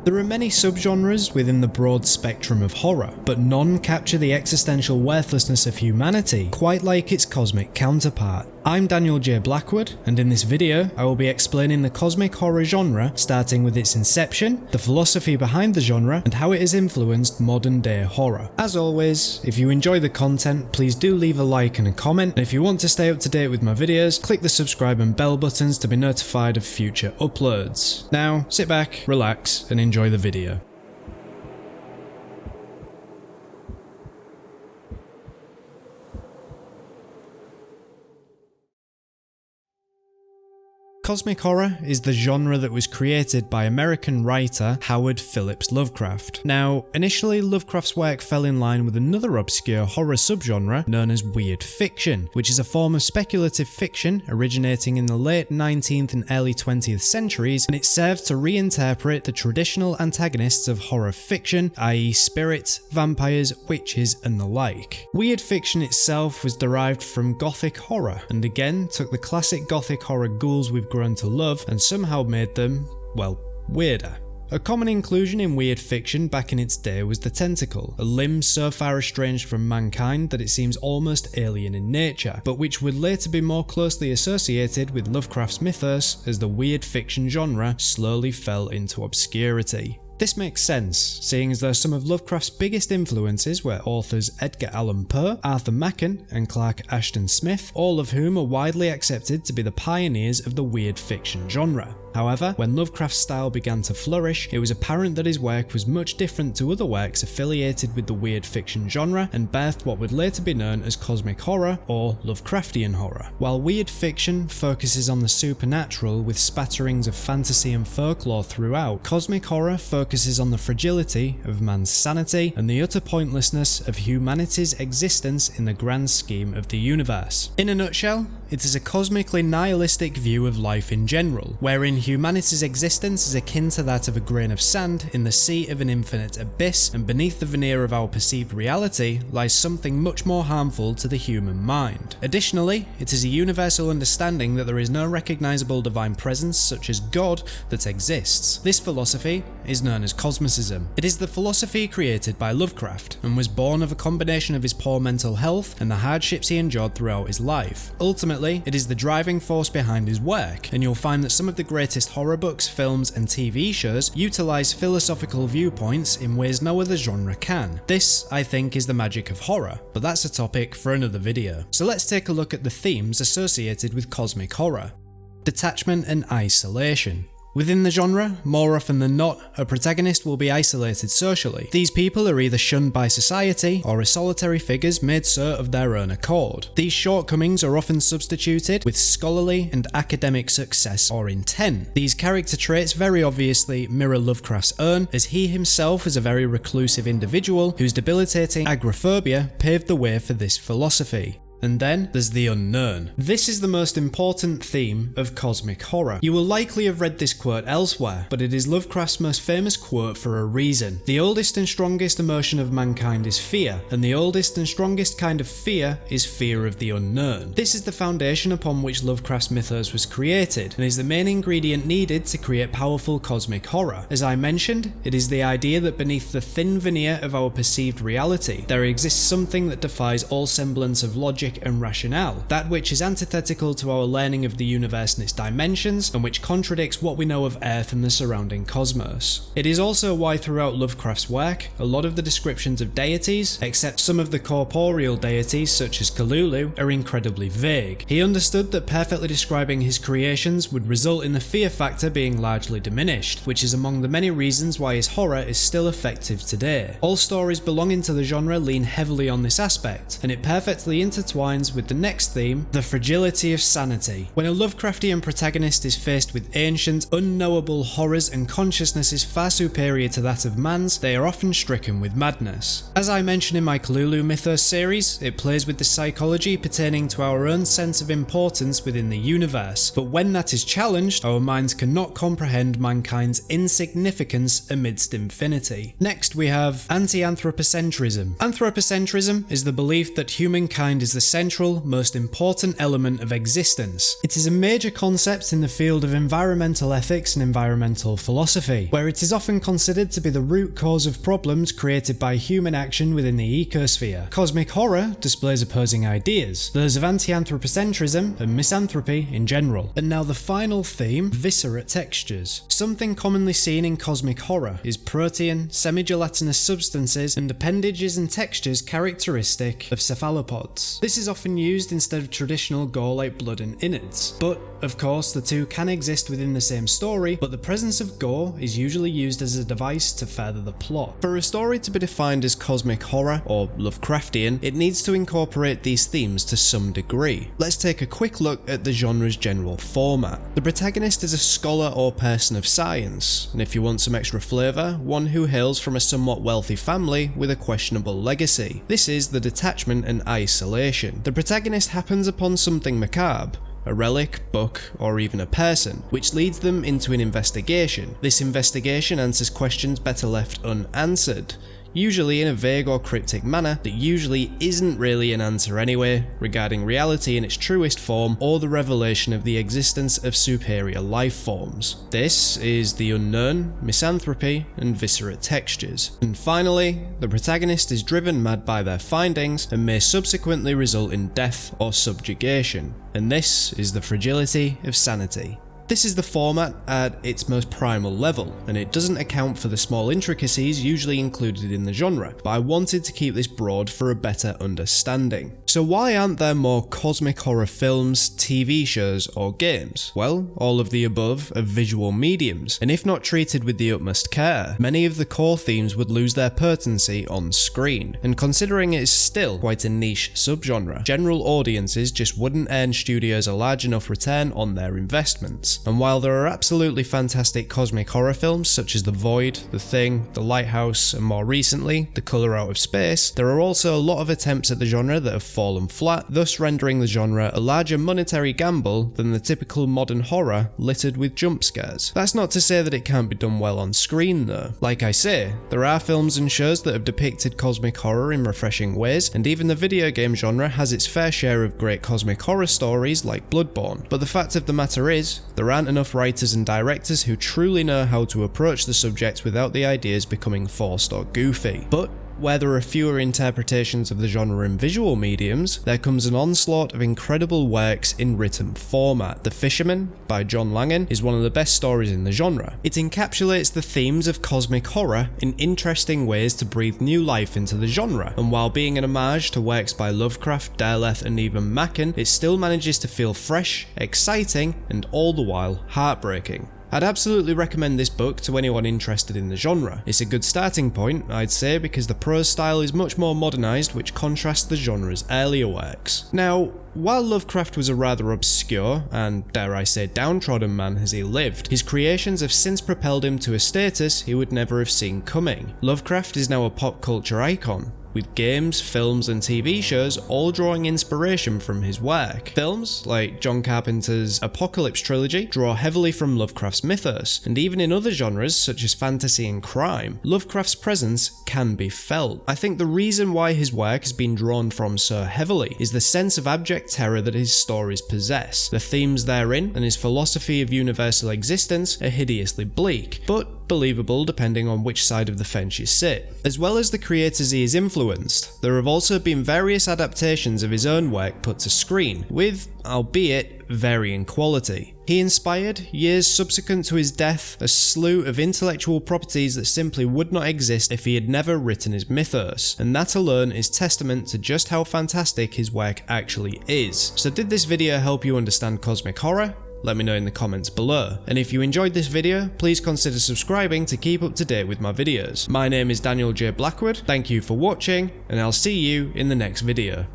There are many subgenres within the broad spectrum of horror, but none capture the existential worthlessness of humanity quite like its cosmic counterpart. I'm Daniel J. Blackwood, and in this video I will be explaining the cosmic horror genre, starting with its inception, the philosophy behind the genre, and how it has influenced modern day horror. As always, if you enjoy the content, please do leave a like and a comment, and if you want to stay up to date with my videos, click the subscribe and bell buttons to be notified of future uploads. Now, sit back, relax, and enjoy the video. Cosmic horror is the genre that was created by American writer Howard Phillips Lovecraft. Now, initially Lovecraft's work fell in line with another obscure horror subgenre known as weird fiction, which is a form of speculative fiction originating in the late 19th and early 20th centuries, and it served to reinterpret the traditional antagonists of horror fiction, i.e. spirits, vampires, witches, and the like. Weird fiction itself was derived from Gothic horror, and again took the classic Gothic horror ghouls we've grown to love and somehow made them, well, weirder. A common inclusion in weird fiction back in its day was the tentacle, a limb so far estranged from mankind that it seems almost alien in nature, but which would later be more closely associated with Lovecraft's mythos as the weird fiction genre slowly fell into obscurity. This makes sense, seeing as though some of Lovecraft's biggest influences were authors Edgar Allan Poe, Arthur Machen, and Clark Ashton Smith, all of whom are widely accepted to be the pioneers of the weird fiction genre. However, when Lovecraft's style began to flourish, it was apparent that his work was much different to other works affiliated with the weird fiction genre and birthed what would later be known as cosmic horror or Lovecraftian horror. While weird fiction focuses on the supernatural with spatterings of fantasy and folklore throughout, cosmic horror focuses on the fragility of man's sanity and the utter pointlessness of humanity's existence in the grand scheme of the universe. In a nutshell, it is a cosmically nihilistic view of life in general, wherein humanity's existence is akin to that of a grain of sand in the sea of an infinite abyss, and beneath the veneer of our perceived reality lies something much more harmful to the human mind. Additionally, it is a universal understanding that there is no recognizable divine presence such as God that exists. This philosophy is known as cosmicism. It is the philosophy created by Lovecraft and was born of a combination of his poor mental health and the hardships he endured throughout his life. Ultimately, it is the driving force behind his work, and you'll find that some of the greatest horror books, films, and TV shows utilize philosophical viewpoints in ways no other genre can. This, I think, is the magic of horror, but that's a topic for another video. So let's take a look at the themes associated with cosmic horror. Detachment and isolation. Within the genre, more often than not, a protagonist will be isolated socially. These people are either shunned by society or are solitary figures made so of their own accord. These shortcomings are often substituted with scholarly and academic success or intent. These character traits very obviously mirror Lovecraft's own, as he himself is a very reclusive individual whose debilitating agoraphobia paved the way for this philosophy. And then there's the unknown. This is the most important theme of cosmic horror. You will likely have read this quote elsewhere, but it is Lovecraft's most famous quote for a reason. The oldest and strongest emotion of mankind is fear, and the oldest and strongest kind of fear is fear of the unknown. This is the foundation upon which Lovecraft's mythos was created, and is the main ingredient needed to create powerful cosmic horror. As I mentioned, it is the idea that beneath the thin veneer of our perceived reality, there exists something that defies all semblance of logic and rationale, that which is antithetical to our learning of the universe and its dimensions, and which contradicts what we know of Earth and the surrounding cosmos. It is also why throughout Lovecraft's work, a lot of the descriptions of deities, except some of the corporeal deities such as Cthulhu, are incredibly vague. He understood that perfectly describing his creations would result in the fear factor being largely diminished, which is among the many reasons why his horror is still effective today. All stories belonging to the genre lean heavily on this aspect, and it perfectly intertwines with the next theme, the fragility of sanity. When a Lovecraftian protagonist is faced with ancient, unknowable horrors and consciousnesses far superior to that of man's, they are often stricken with madness. As I mentioned in my Cthulhu Mythos series, it plays with the psychology pertaining to our own sense of importance within the universe, but when that is challenged, our minds cannot comprehend mankind's insignificance amidst infinity. Next we have anti-anthropocentrism. Anthropocentrism is the belief that humankind is the central, most important element of existence. It is a major concept in the field of environmental ethics and environmental philosophy, where it is often considered to be the root cause of problems created by human action within the ecosphere. Cosmic horror displays opposing ideas, those of anti-anthropocentrism and misanthropy in general. And now the final theme, viscerate textures. Something commonly seen in cosmic horror is protein, semi-gelatinous substances and appendages and textures characteristic of cephalopods. This is often used instead of traditional gore like blood and innards. But, of course, the two can exist within the same story, but the presence of gore is usually used as a device to further the plot. For a story to be defined as cosmic horror or Lovecraftian, it needs to incorporate these themes to some degree. Let's take a quick look at the genre's general format. The protagonist is a scholar or person of science, and if you want some extra flavour, one who hails from a somewhat wealthy family with a questionable legacy. This is the detachment and isolation. The protagonist happens upon something macabre, a relic, book, or even a person, which leads them into an investigation. This investigation answers questions better left unanswered, usually in a vague or cryptic manner that usually isn't really an answer anyway, regarding reality in its truest form or the revelation of the existence of superior life forms. This is the unknown, misanthropy, and viscerate textures. And finally, the protagonist is driven mad by their findings and may subsequently result in death or subjugation. And this is the fragility of sanity. This is the format at its most primal level, and it doesn't account for the small intricacies usually included in the genre, but I wanted to keep this broad for a better understanding. So why aren't there more cosmic horror films, TV shows, or games? Well, all of the above are visual mediums, and if not treated with the utmost care, many of the core themes would lose their potency on screen. And considering it is still quite a niche subgenre, general audiences just wouldn't earn studios a large enough return on their investments. And while there are absolutely fantastic cosmic horror films such as The Void, The Thing, The Lighthouse, and more recently, The Colour Out of Space, there are also a lot of attempts at the genre that have fallen flat, thus rendering the genre a larger monetary gamble than the typical modern horror littered with jump scares. That's not to say that it can't be done well on screen though. Like I say, there are films and shows that have depicted cosmic horror in refreshing ways, and even the video game genre has its fair share of great cosmic horror stories like Bloodborne. But the fact of the matter is, there aren't enough writers and directors who truly know how to approach the subject without the ideas becoming forced or goofy. But where there are fewer interpretations of the genre in visual mediums, there comes an onslaught of incredible works in written format. The Fisherman by John Langan is one of the best stories in the genre. It encapsulates the themes of cosmic horror in interesting ways to breathe new life into the genre, and while being an homage to works by Lovecraft, Derleth, and even Machen, it still manages to feel fresh, exciting, and all the while heartbreaking. I'd absolutely recommend this book to anyone interested in the genre. It's a good starting point, I'd say, because the prose style is much more modernised, which contrasts the genre's earlier works. Now, while Lovecraft was a rather obscure and, dare I say, downtrodden man as he lived, his creations have since propelled him to a status he would never have seen coming. Lovecraft is now a pop culture icon, with games, films, and TV shows all drawing inspiration from his work. Films, like John Carpenter's Apocalypse trilogy, draw heavily from Lovecraft's mythos, and even in other genres such as fantasy and crime, Lovecraft's presence can be felt. I think the reason why his work has been drawn from so heavily is the sense of abject terror that his stories possess. The themes therein and his philosophy of universal existence are hideously bleak, but believable depending on which side of the fence you sit. As well as the creators he has influenced, there have also been various adaptations of his own work put to screen, with, albeit, varying quality. He inspired, years subsequent to his death, a slew of intellectual properties that simply would not exist if he had never written his mythos, and that alone is testament to just how fantastic his work actually is. So did this video help you understand cosmic horror? Let me know in the comments below. And if you enjoyed this video, please consider subscribing to keep up to date with my videos. My name is Daniel J. Blackwood, thank you for watching, and I'll see you in the next video.